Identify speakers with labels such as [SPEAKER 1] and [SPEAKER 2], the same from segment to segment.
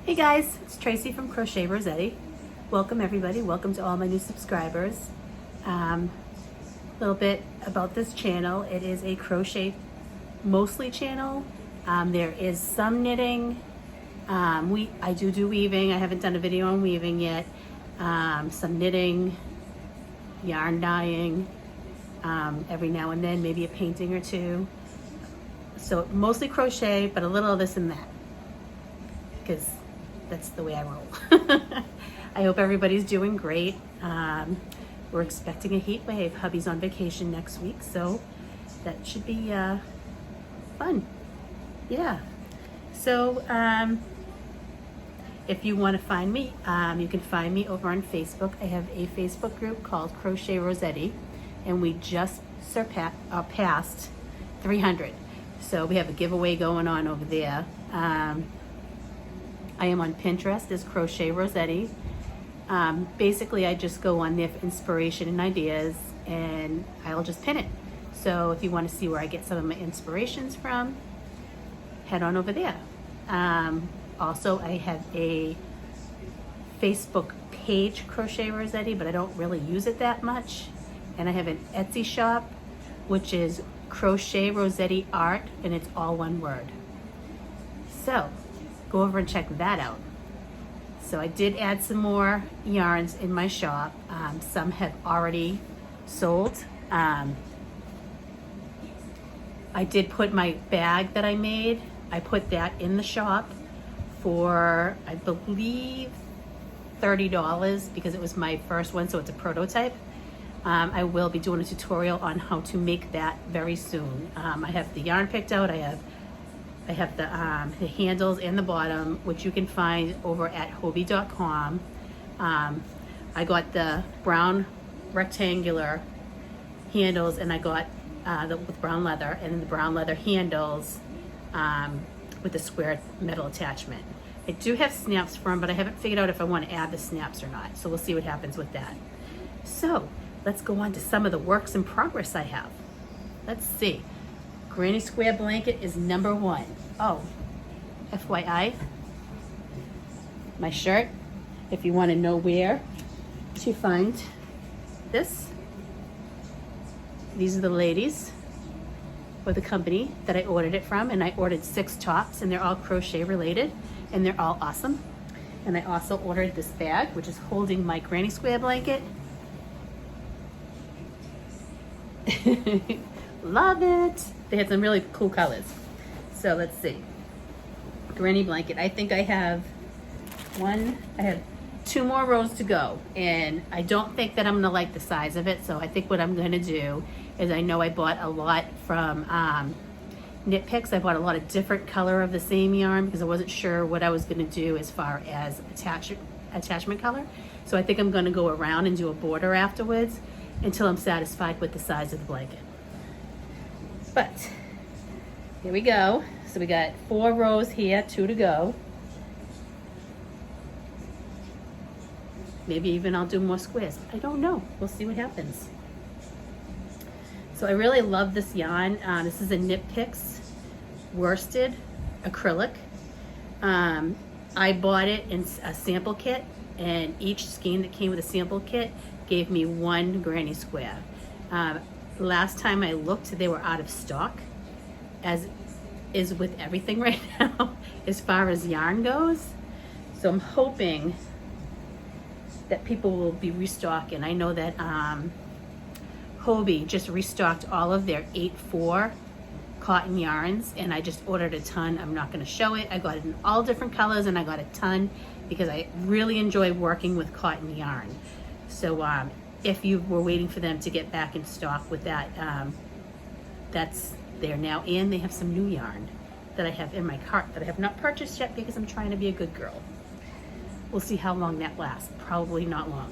[SPEAKER 1] Hey guys, it's Tracey from Crochet Rossetti. Welcome everybody, welcome to all my new subscribers. A little bit about this channel. It is a crochet mostly channel. There is some knitting. I do weaving. I haven't done a video on weaving yet. Some knitting, yarn dyeing, every now and then maybe a painting or two. So mostly crochet, but a little of this and that, because that's the way I roll. I hope everybody's doing great. We're expecting a heat wave. Hubby's on vacation next week, so that should be fun. Yeah. So if you want to find me, you can find me over on Facebook. I have a Facebook group called Crochet Rossetti, and we just passed 300. So we have a giveaway going on over there. I am on Pinterest as Crochet Rossetti. Basically, I just go on there for inspiration and ideas, and I'll just pin it. So if you want to see where I get some of my inspirations from, head on over there. Also, I have a Facebook page, Crochet Rossetti, but I don't really use it that much. And I have an Etsy shop, which is Crochet Rossetti Art, and it's all one word. So go over and check that out. So I did add some more yarns in my shop. Some have already sold. I did put my bag that I made, I put that in the shop for, I believe, $30 because it was my first one, so it's a prototype. I will be doing a tutorial on how to make that very soon. I have the yarn picked out. I have the handles and the bottom, which you can find over at hobby.com. I got the brown rectangular handles, and I got with brown leather, and then the brown leather handles with the square metal attachment. I do have snaps for them, but I haven't figured out if I want to add the snaps or not. So we'll see what happens with that. So let's go on to some of the works in progress I have. Let's see. Granny Square blanket is number 1. Oh, FYI, my shirt, if you want to know where to find this, these are the ladies for the company that I ordered it from, and I ordered 6 tops, and they're all crochet related, and they're all awesome. And I also ordered this bag, which is holding my Granny Square blanket. Love it. They had some really cool colors. So let's see. Granny blanket. I think I have 2 more rows to go, and I don't think that I'm gonna like the size of it. So I think what I'm gonna do is, I know I bought a lot from Knit Picks. I bought a lot of different color of the same yarn because I wasn't sure what I was gonna do as far as attachment color. So I think I'm gonna go around and do a border afterwards until I'm satisfied with the size of the blanket. But here we go. So we got 4 rows here, 2 to go. Maybe even I'll do more squares. I don't know. We'll see what happens. So I really love this yarn. This is a Knit Picks worsted acrylic. I bought it in a sample kit, and each skein that came with a sample kit gave me 1 granny square. Last time I looked, they were out of stock, as is with everything right now as far as yarn goes. So I'm hoping that people will be restocking. I know that Hobby just restocked all of their 8/4 cotton yarns, and I just ordered a ton. I'm not going to show it. I got it in all different colors, and I got a ton because I really enjoy working with cotton yarn. So if you were waiting for them to get back in stock with that, that's there now, and they have some new yarn that I have in my cart that I have not purchased yet because I'm trying to be a good girl. We'll see how long that lasts. Probably not long.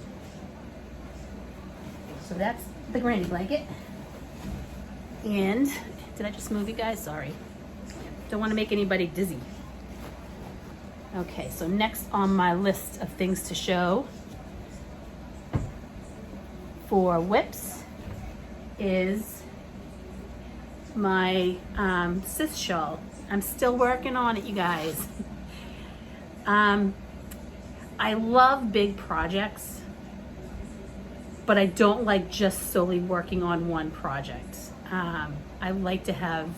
[SPEAKER 1] So that's the granny blanket. And did I just move you guys? Sorry. Don't want to make anybody dizzy. Okay, so next on my list of things to show for whips is my sis shawl. I'm still working on it, you guys. I love big projects, but I don't like just solely working on one project. I like to have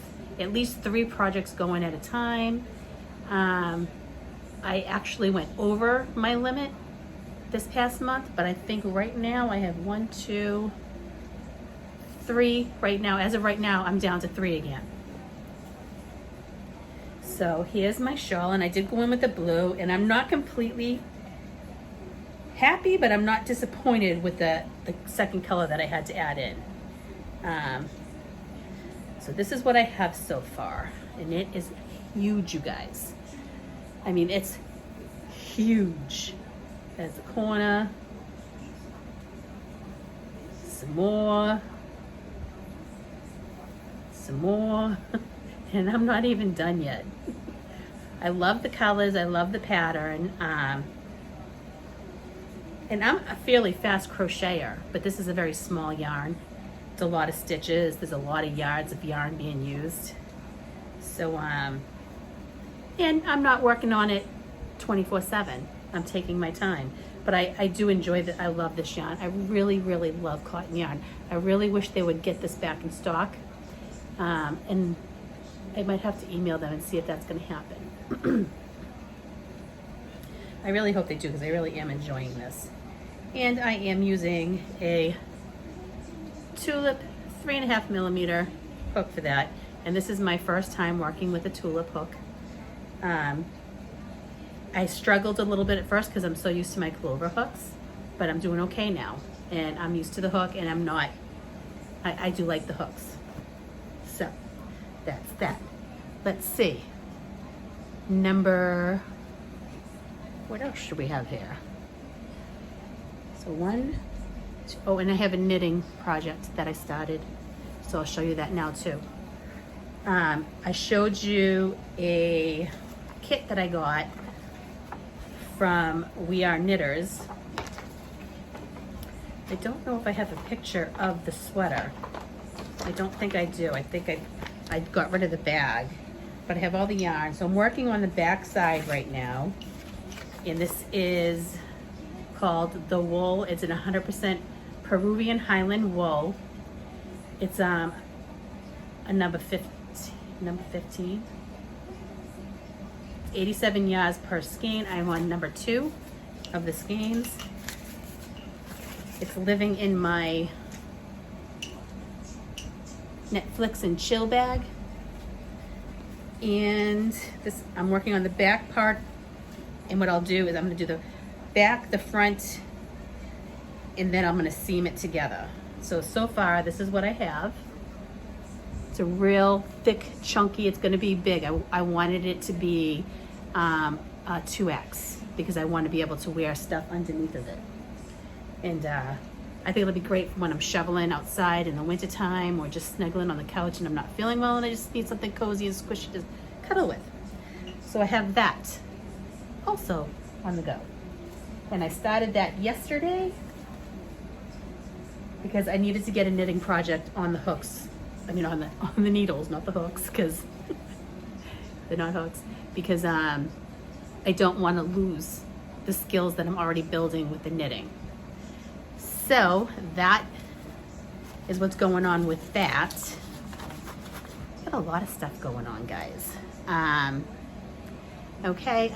[SPEAKER 1] at least 3 projects going at a time. I actually went over my limit this past month, but I think right now I have 1, 2, 3 right now. As of right now, I'm down to 3 again. So here's my shawl, and I did go in with the blue, and I'm not completely happy, but I'm not disappointed with the second color that I had to add in. So this is what I have so far, and it is huge, you guys. I mean, it's huge. There's the corner, some more, and I'm not even done yet. I love the colors, I love the pattern, and I'm a fairly fast crocheter, but this is a very small yarn. It's a lot of stitches, there's a lot of yards of yarn being used. So, and I'm not working on it 24/7. I'm taking my time. But I do enjoy that. I love this yarn. I really, really love cotton yarn. I really wish they would get this back in stock. And I might have to email them and see if that's going to happen. I really hope they do, because I really am enjoying this. And I am using a tulip 3.5 millimeter hook for that. And this is my first time working with a tulip hook. I struggled a little bit at first because I'm so used to my clover hooks, but I'm doing okay now. And I'm used to the hook, and I'm not, I do like the hooks. So that's that. Let's see. What else should we have here? So 1, 2, oh, and I have a knitting project that I started. So I'll show you that now too. I showed you a kit that I got from We Are Knitters. I don't know if I have a picture of the sweater. I don't think I do. I think I got rid of the bag, but I have all the yarn. So I'm working on the back side right now. And this is called the wool. It's an 100% Peruvian Highland wool. It's a number 15. 87 yards per skein. I'm on number 2 of the skeins. It's living in my Netflix and chill bag. And this, I'm working on the back part. And what I'll do is I'm going to do the back, the front, and then I'm going to seam it together. So far, this is what I have. It's a real thick, chunky. It's going to be big. I wanted it to be a 2X because I want to be able to wear stuff underneath of it. And I think it'll be great when I'm shoveling outside in the wintertime, or just snuggling on the couch and I'm not feeling well and I just need something cozy and squishy to cuddle with. So I have that also on the go. And I started that yesterday because I needed to get a knitting project on the hooks. I mean on the needles, not the hooks, because they're not hooks. Because I don't want to lose the skills that I'm already building with the knitting. So that is what's going on with that. Got a lot of stuff going on, guys. Okay,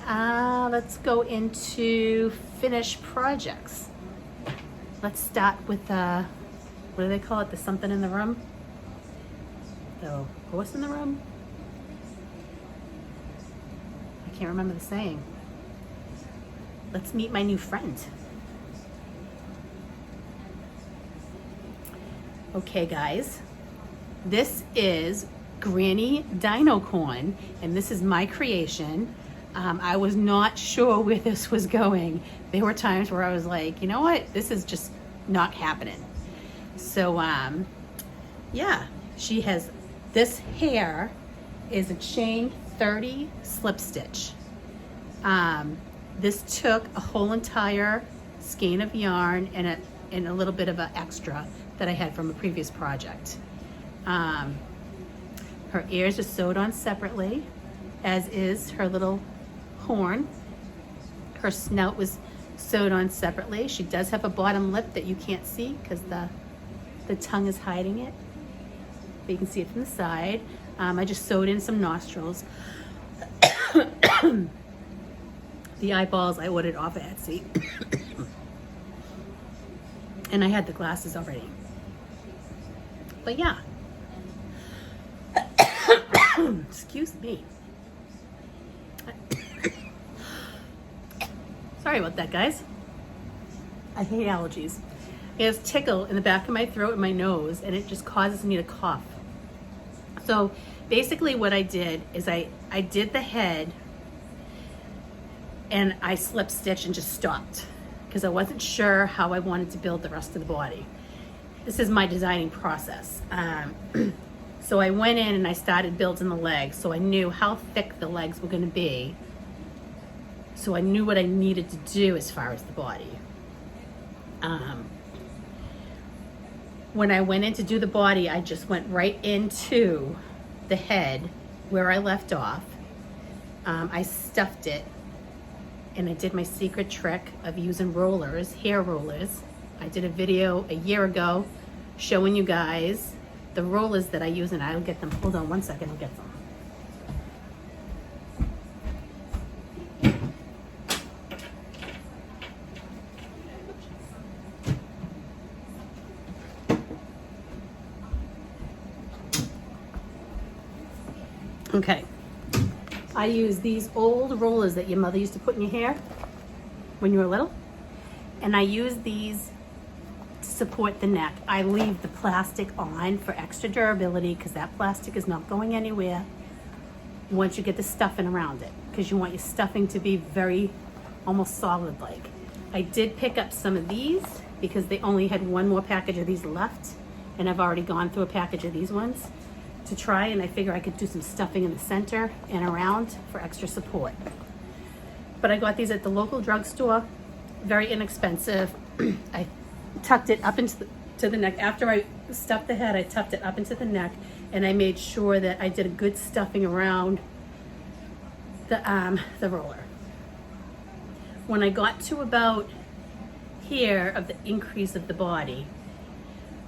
[SPEAKER 1] let's go into finished projects. Let's start with what do they call it? The something in the room? The horse in the room? I can't remember the saying. Let's meet my new friend. Okay, guys, this is Granny Dino Corn, and this is my creation. I was not sure where this was going. There were times where I was like, you know what, this is just not happening. So yeah, she has, this hair is a chain 30 slip stitch. This took a whole entire skein of yarn and a little bit of an extra that I had from a previous project. Her ears are sewed on separately, as is her little horn. Her snout was sewed on separately. She does have a bottom lip that you can't see because the tongue is hiding it. But you can see it from the side. I just sewed in some nostrils. The eyeballs I ordered off of Etsy. And I had the glasses already. But yeah. Excuse me. Sorry about that, guys. I hate allergies. It has tickle in the back of my throat and my nose, and it just causes me to cough. So basically what I did is I did the head, and I slip stitched and just stopped because I wasn't sure how I wanted to build the rest of the body. This is my designing process. So I went in and I started building the legs, so I knew how thick the legs were going to be. So I knew what I needed to do as far as the body. When I went in to do the body, I just went right into the head where I left off. I stuffed it, and I did my secret trick of using rollers, hair rollers. I did a video a year ago showing you guys the rollers that I use, and I'll get them. Hold on one second, I'll get them. Okay, I use these old rollers that your mother used to put in your hair when you were little, and I use these to support the neck. I leave the plastic on for extra durability because that plastic is not going anywhere once you get the stuffing around it, because you want your stuffing to be very almost solid like. I did pick up some of these because they only had one more package of these left, and I've already gone through a package of these ones to try, and I figure I could do some stuffing in the center and around for extra support. But I got these at the local drugstore, very inexpensive. I tucked it up into the neck. After I stuffed the head, I tucked it up into the neck, and I made sure that I did a good stuffing around the roller. When I got to about here of the increase of the body,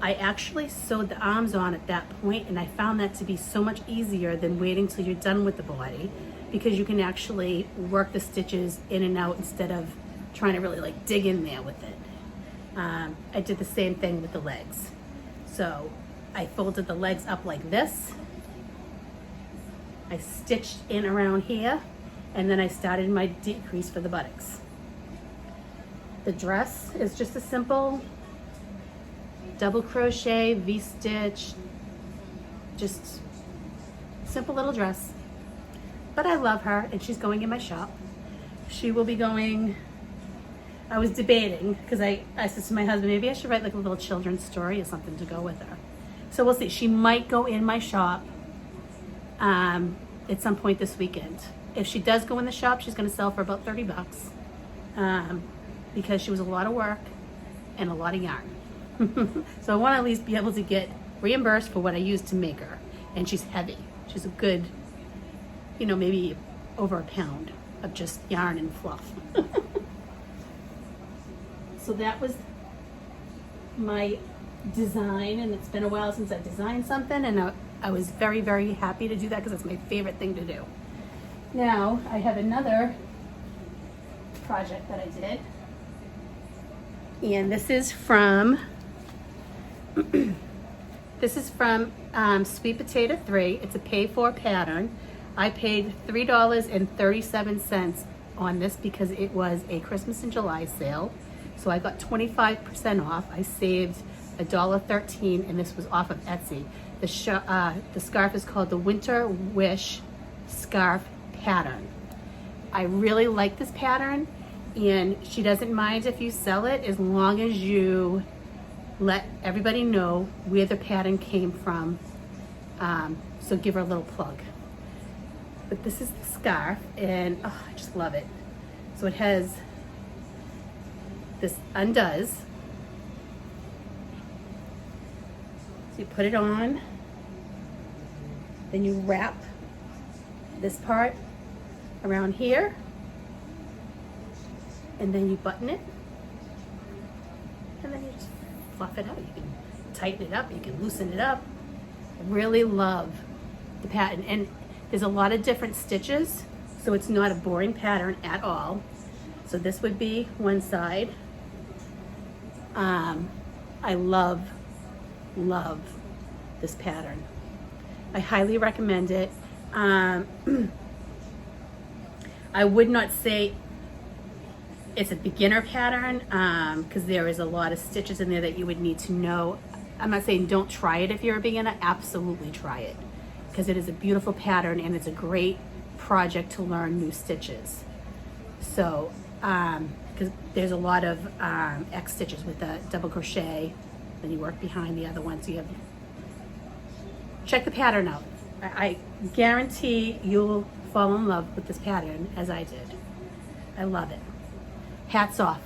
[SPEAKER 1] I actually sewed the arms on at that point, and I found that to be so much easier than waiting till you're done with the body, because you can actually work the stitches in and out instead of trying to really like dig in there with it. I did the same thing with the legs. So I folded the legs up like this. I stitched in around here, and then I started my decrease for the buttocks. The dress is just a simple double crochet, V-stitch, just simple little dress. But I love her, and she's going in my shop. She will be going, I was debating, because I said to my husband, maybe I should write like a little children's story or something to go with her. So we'll see. She might go in my shop at some point this weekend. If she does go in the shop, she's going to sell for about $30 because she was a lot of work and a lot of yarn. So I want to at least be able to get reimbursed for what I used to make her. And she's heavy. She's a good, maybe over a pound of just yarn and fluff. So that was my design, and it's been a while since I've designed something, and I was very, very happy to do that because it's my favorite thing to do. Now I have another project that I did, and this is from Sweet Potato 3. It's a pay-for pattern. I paid $3.37 on this because it was a Christmas in July sale. So I got 25% off. I saved $1.13, and this was off of Etsy. The scarf is called the Winter Wish Scarf Pattern. I really like this pattern, and she doesn't mind if you sell it as long as you let everybody know where the pattern came from. So give her a little plug. But this is the scarf, and I just love it. So it has, this undoes. So you put it on, then you wrap this part around here, and then you button it, and then you just fluff it out. You can tighten it up, you can loosen it up. I really love the pattern, and there's a lot of different stitches, so it's not a boring pattern at all. So this would be one side. I love this pattern. I highly recommend it. I would not say it's a beginner pattern because there is a lot of stitches in there that you would need to know. I'm not saying don't try it if you're a beginner. Absolutely try it, because it is a beautiful pattern and it's a great project to learn new stitches. So because there's a lot of X stitches with the double crochet, then you work behind the other one. So you have, check the pattern out. I guarantee you'll fall in love with this pattern as I did. I love it. Hats off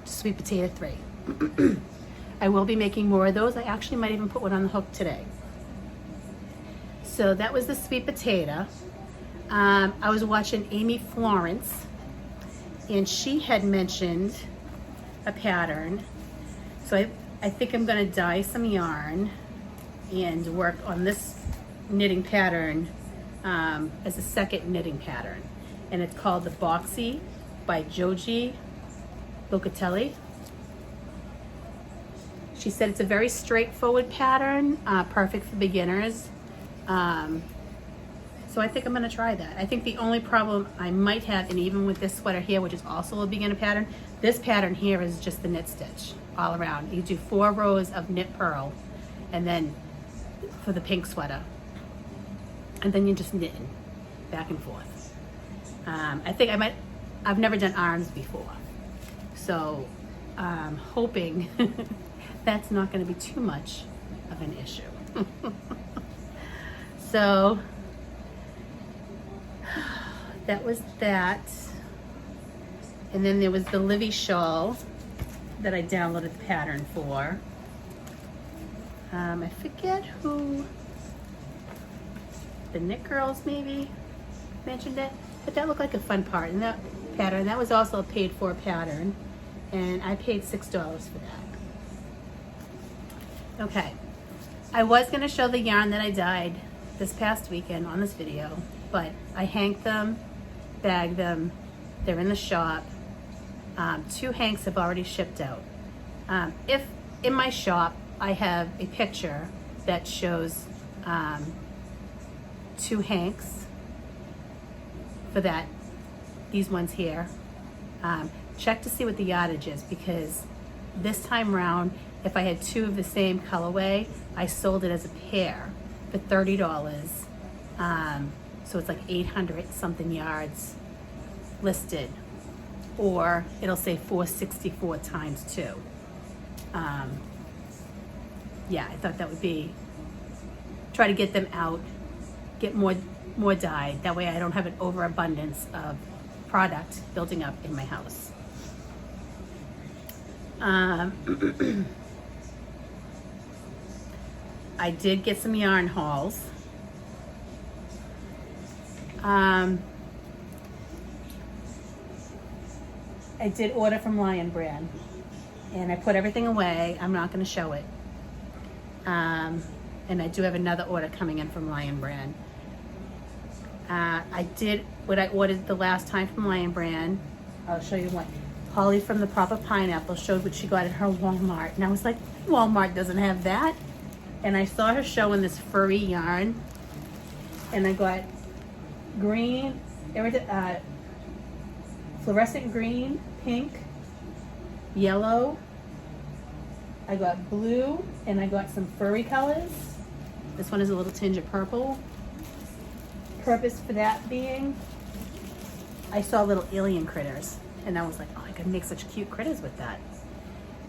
[SPEAKER 1] to Sweet Potato 3. I will be making more of those. I actually might even put one on the hook today. So that was the sweet potato. I was watching Amy Florence, and she had mentioned a pattern. So I think I'm gonna dye some yarn and work on this knitting pattern as a second knitting pattern. And it's called the Boxy by Joji Locatelli. She said it's a very straightforward pattern, perfect for beginners. So I think I'm gonna try that. I think the only problem I might have, and even with this sweater here, which is also a beginner pattern, this pattern here is just the knit stitch all around. You do 4 rows of knit purl, and then for the pink sweater, and then you're just knitting back and forth. I think I've never done arms before, so I'm hoping that's not gonna be too much of an issue. So that was that. And then there was the Livy shawl that I downloaded the pattern for. I forget who, the Knit Girls maybe mentioned it, but that looked like a fun part. And that pattern, that was also a paid for pattern, and I paid $6 for that. Okay, I was gonna show the yarn that I dyed this past weekend on this video, but I hanked them, bagged them, they're in the shop. 2 hanks have already shipped out. If in my shop I have a picture that shows 2 hanks for that, these ones here, check to see what the yardage is, because this time round, if I had 2 of the same colorway, I sold it as a pair for $30. So it's like 800 something yards listed, or it'll say 464 times 2. Yeah, I thought that would be, try to get them out, get more dye. That way I don't have an overabundance of product building up in my house. I did get some yarn hauls. I did order from Lion Brand, and I put everything away. I'm not going to show it. And I do have another order coming in from Lion Brand. I did what I ordered the last time from Lion Brand. I'll show you what. Holly from the Proper Pineapple showed what she got at her Walmart, and I was like, Walmart doesn't have that. And I saw her showing this furry yarn, and I got green, fluorescent green, pink, yellow. I got blue, and I got some furry colors. This one is a little tinge of purple. Purpose for that being, I saw little alien critters, and I was like, oh, I could make such cute critters with that.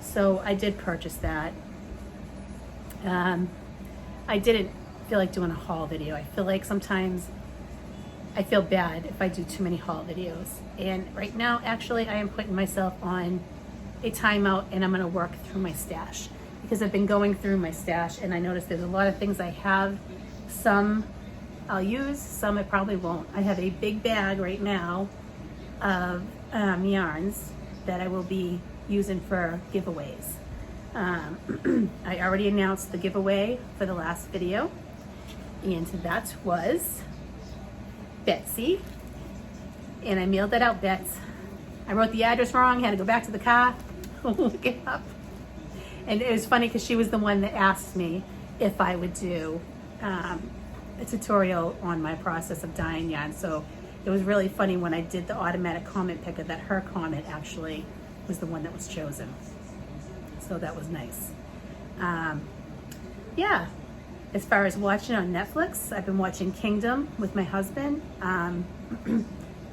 [SPEAKER 1] So I did purchase that. I didn't feel like doing a haul video. I feel like sometimes I feel bad if I do too many haul videos. And right now, actually, I am putting myself on a timeout, and I'm gonna work through my stash, because I've been going through my stash, and I noticed there's a lot of things I have. Some I'll use, some I probably won't. I have a big bag right now of yarns, that I will be using for giveaways. I already announced the giveaway for the last video, and that was Betsy, and I mailed that out, Bets. I wrote the address wrong, had to go back to the car, look it up. And it was funny because she was the one that asked me if I would do a tutorial on my process of dyeing yarn. So it was really funny when I did the automatic comment picker that her comment actually was the one that was chosen. So that was nice. Yeah, as far as watching on Netflix, I've been watching Kingdom with my husband.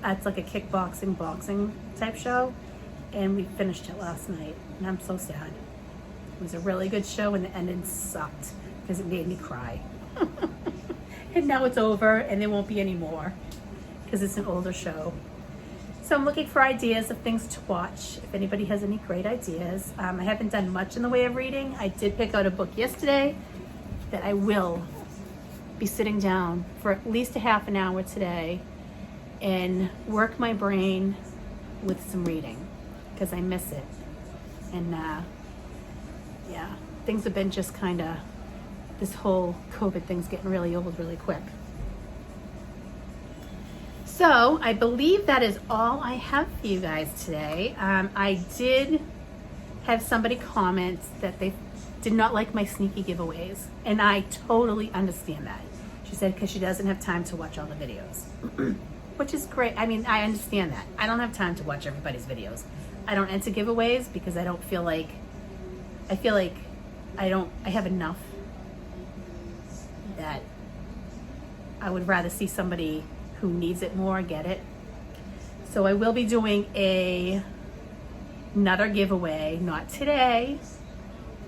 [SPEAKER 1] It's like a kickboxing, boxing type show, and we finished it last night, and I'm so sad. It was a really good show, and the ending sucked because it made me cry. And now it's over, and there won't be any more because it's an older show. So I'm looking for ideas of things to watch. If anybody has any great ideas. I haven't done much in the way of reading. I did pick out a book yesterday that I will be sitting down for at least a half an hour today and work my brain with some reading because I miss it. And yeah, things have been just kind of, this whole COVID thing's getting really old really quick. So I believe that is all I have for you guys today. I did have somebody comment that they did not like my sneaky giveaways, and I totally understand that. She said because she doesn't have time to watch all the videos, which is great. I mean, I understand that. I don't have time to watch everybody's videos. I don't enter giveaways because I don't feel like, I feel like I have enough that I would rather see somebody who needs it more get it. So I will be doing another giveaway, not today,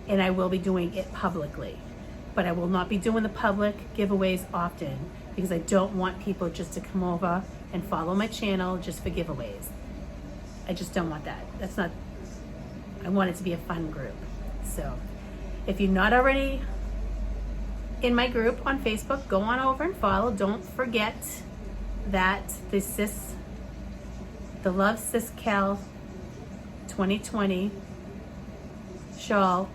[SPEAKER 1] and I will be doing it publicly. But I will not be doing the public giveaways often because I don't want people just to come over and follow my channel just for giveaways. I just don't want that. That's not, I want it to be a fun group. So if you're not already in my group on Facebook, go on over and follow. Don't forget that the Love Sis Cal 2020 shawl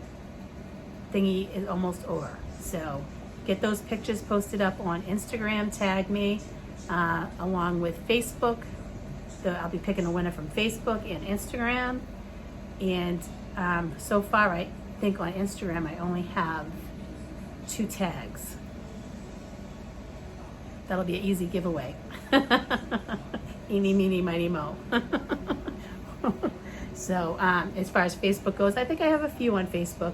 [SPEAKER 1] thingy is almost over. So get those pictures posted up on Instagram, tag me, along with Facebook. I'll be picking a winner from Facebook and Instagram. And so far, I think on Instagram, I only have 2 tags. That'll be an easy giveaway. Eeny, meeny, miny, mo. So as far as Facebook goes, I think I have a few on Facebook.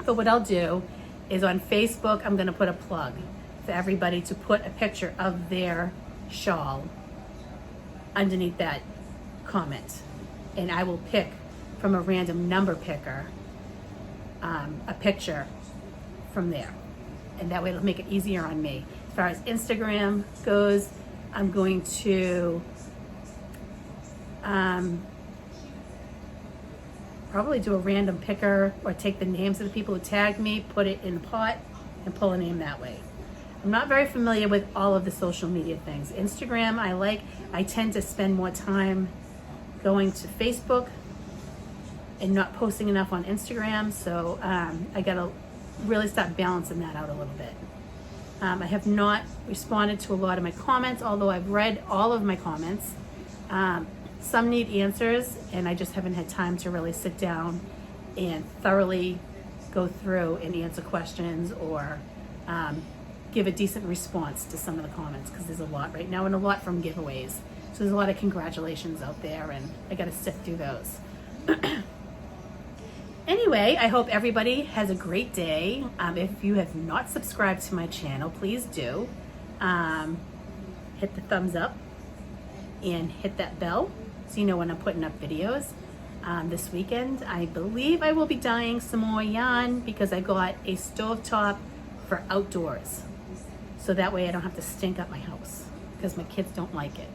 [SPEAKER 1] But what I'll do is on Facebook, I'm going to put a plug for everybody to put a picture of their shawl underneath that comment. And I will pick from a random number picker a picture from there. And that way it'll make it easier on me. As far as Instagram goes, I'm going to probably do a random picker or take the names of the people who tagged me, put it in a pot, and pull a name that way. I'm not very familiar with all of the social media things. Instagram, I tend to spend more time going to Facebook and not posting enough on Instagram, so I gotta really start balancing that out a little bit. I have not responded to a lot of my comments, although I've read all of my comments. Some need answers, and I just haven't had time to really sit down and thoroughly go through and answer questions or give a decent response to some of the comments, because there's a lot right now and a lot from giveaways. So there's a lot of congratulations out there, and I got to sift through those. Anyway, I hope everybody has a great day. If you have not subscribed to my channel, please do. Hit the thumbs up and hit that bell so you know when I'm putting up videos. This weekend, I believe I will be dyeing some more yarn because I got a stovetop for outdoors. So that way I don't have to stink up my house because my kids don't like it.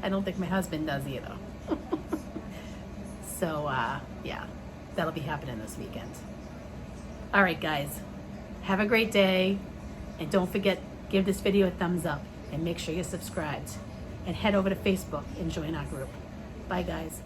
[SPEAKER 1] I don't think my husband does either. So yeah, that'll be happening this weekend. All right, guys, have a great day. And don't forget, give this video a thumbs up and make sure you're subscribed. And head over to Facebook and join our group. Bye, guys.